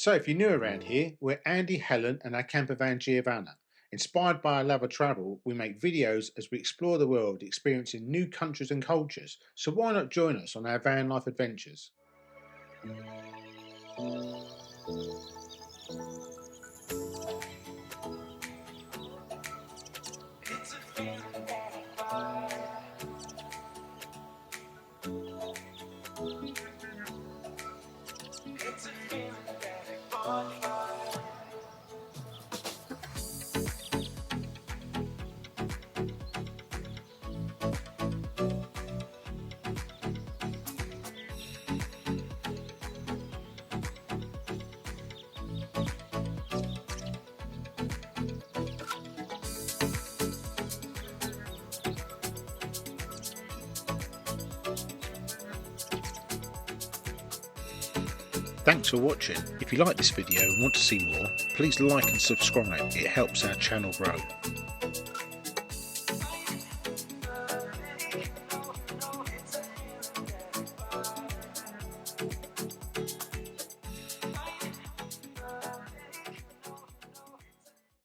So, if you're new around here, we're Andy, Helen, and our campervan Giovanna. Inspired by our love of travel, we make videos as we explore the world, experiencing new countries and cultures. So, why not join us on our van life adventures? Thanks for watching. If you like this video and want to see more, please like and subscribe. It helps our channel grow.